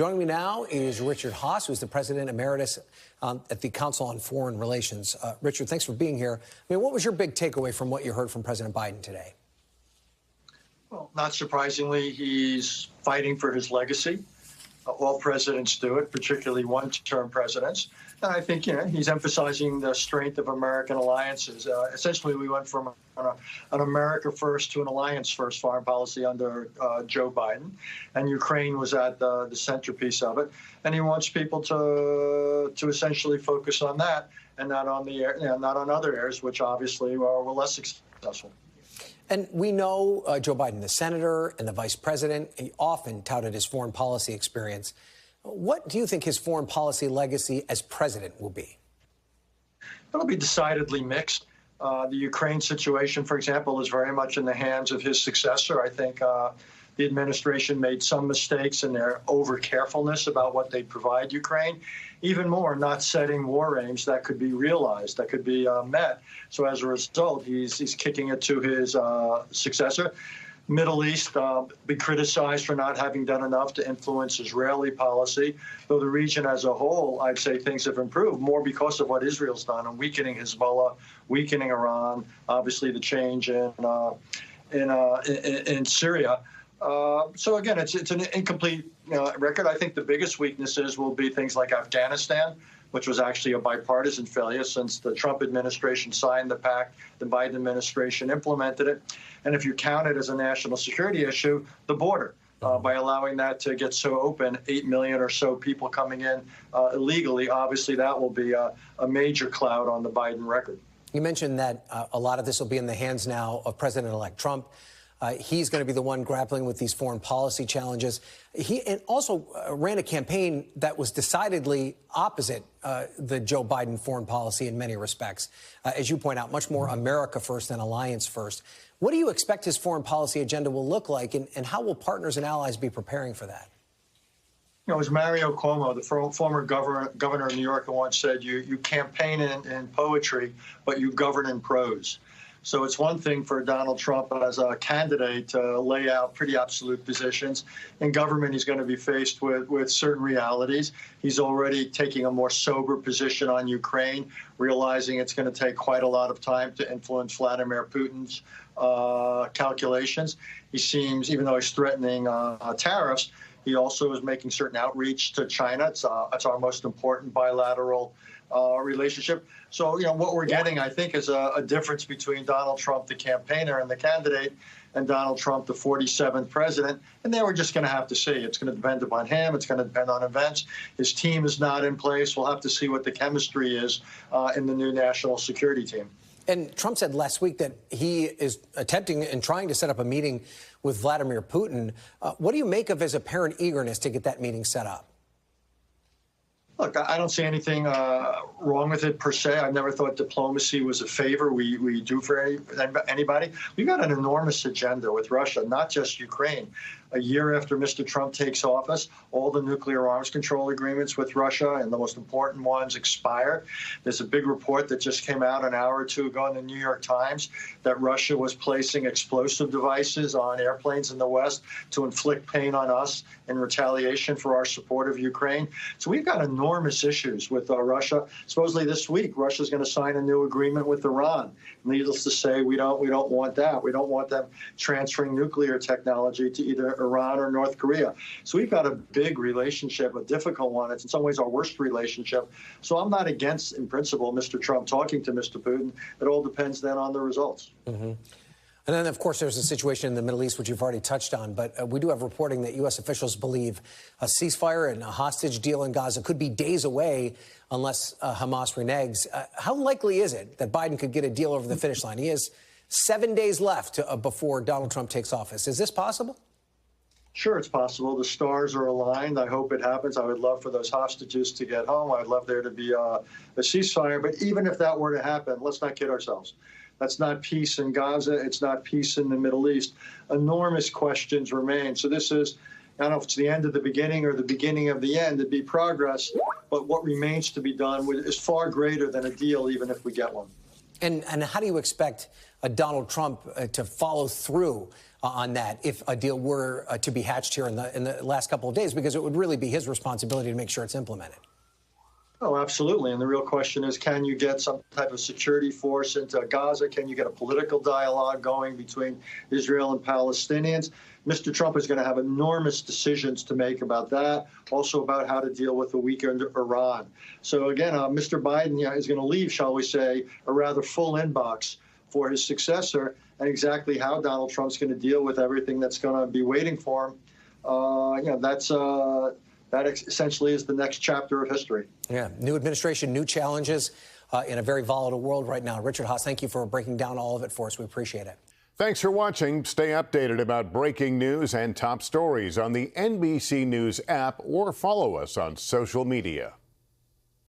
Joining me now is Richard Haass, who's the president emeritus at the Council on Foreign Relations. Richard, thanks for being here. I mean, what was your big takeaway from what you heard from President Biden today? Well, not surprisingly, he's fighting for his legacy. All presidents do it, particularly one-term presidents. And I think, he's emphasizing the strength of American alliances. Essentially, we went from an America first to an alliance first foreign policy under Joe Biden, and Ukraine was at the centerpiece of it. And he wants people to essentially focus on that and not on not on other areas, which obviously were less successful. And we know Joe Biden, the senator and the vice president, he often touted his foreign policy experience. What do you think his foreign policy legacy as president will be? It'll be decidedly mixed. The Ukraine situation, for example, is very much in the hands of his successor. I think the administration made some mistakes in their over-carefulness about what they provide Ukraine. Even more, not setting war aims that could be realized, that could be met. So as a result, he's kicking it to his successor. Middle East, be criticized for not having done enough to influence Israeli policy, though the region as a whole, I'd say things have improved more because of what Israel's done and weakening Hezbollah, weakening Iran, obviously the change in Syria. So again, it's an incomplete record. I think the biggest weaknesses will be things like Afghanistan, which was actually a bipartisan failure since the Trump administration signed the pact, the Biden administration implemented it. And if you count it as a national security issue, the border, by allowing that to get so open, 8 million or so people coming in illegally, obviously that will be a major cloud on the Biden record. You mentioned that a lot of this will be in the hands now of President-elect Trump. He's going to be the one grappling with these foreign policy challenges. He also ran a campaign that was decidedly opposite the Joe Biden foreign policy in many respects. As you point out, much more America first than alliance first. What do you expect his foreign policy agenda will look like, and how will partners and allies be preparing for that? It was Mario Cuomo, the former governor of New York, who once said, you campaign in poetry, but you govern in prose. So it's one thing for Donald Trump as a candidate to lay out pretty absolute positions. In government, he's going to be faced with certain realities. He's already taking a more sober position on Ukraine, realizing it's going to take quite a lot of time to influence Vladimir Putin's calculations. He seems, even though he's threatening tariffs, he also is making certain outreach to China. It's our most important bilateral relationship. So, what we're getting, I think, is a difference between Donald Trump, the campaigner and the candidate, and Donald Trump, the 47th president. And then we're just going to have to see. It's going to depend upon him. It's going to depend on events. His team is not in place. We'll have to see what the chemistry is in the new national security team. And Trump said last week that he is attempting and trying to set up a meeting with Vladimir Putin. What do you make of his apparent eagerness to get that meeting set up? Look, I don't see anything wrong with it per se. I've never thought diplomacy was a favor we do for anybody. We've got an enormous agenda with Russia, not just Ukraine. A year after Mr. Trump takes office, all the nuclear arms control agreements with Russia and the most important ones expire. There's a big report that just came out an hour or two ago in the New York Times that Russia was placing explosive devices on airplanes in the West to inflict pain on us in retaliation for our support of Ukraine. So we've got enormous issues with Russia. Supposedly this week, Russia's going to sign a new agreement with Iran. Needless to say, we don't want that. We don't want them transferring nuclear technology to either Iran or North Korea. So we've got a big relationship, a difficult one. It's in some ways our worst relationship. So I'm not against, in principle, Mr. Trump talking to Mr. Putin. It all depends then on the results. Mm-hmm. And then, of course, there's a situation in the Middle East, which you've already touched on. But we do have reporting that U.S. officials believe a ceasefire and a hostage deal in Gaza could be days away unless Hamas reneges. How likely is it that Biden could get a deal over the finish line? He has 7 days left before Donald Trump takes office. Is this possible? Sure, it's possible. The stars are aligned. I hope it happens. I would love for those hostages to get home. I'd love there to be a ceasefire. But even if that were to happen, let's not kid ourselves. That's not peace in Gaza. It's not peace in the Middle East. Enormous questions remain. So this is, I don't know if it's the end of the beginning or the beginning of the end. It'd be progress. But what remains to be done is far greater than a deal, even if we get one. And how do you expect Donald Trump to follow through on that if a deal were to be hatched here in the last couple of days, because it would really be his responsibility to make sure it's implemented. Oh, absolutely. And the real question is, can you get some type of security force into Gaza? Can you get a political dialogue going between Israel and Palestinians? Mr. Trump is going to have enormous decisions to make about that, also about how to deal with the weakened Iran. So again, Mr. Biden is going to leave, shall we say, a rather full inbox for his successor, and exactly how Donald Trump's going to deal with everything that's going to be waiting for him. That essentially is the next chapter of history. Yeah, new administration, new challenges in a very volatile world right now. Richard Haass, thank you for breaking down all of it for us. We appreciate it. Thanks for watching. Stay updated about breaking news and top stories on the NBC News app or follow us on social media.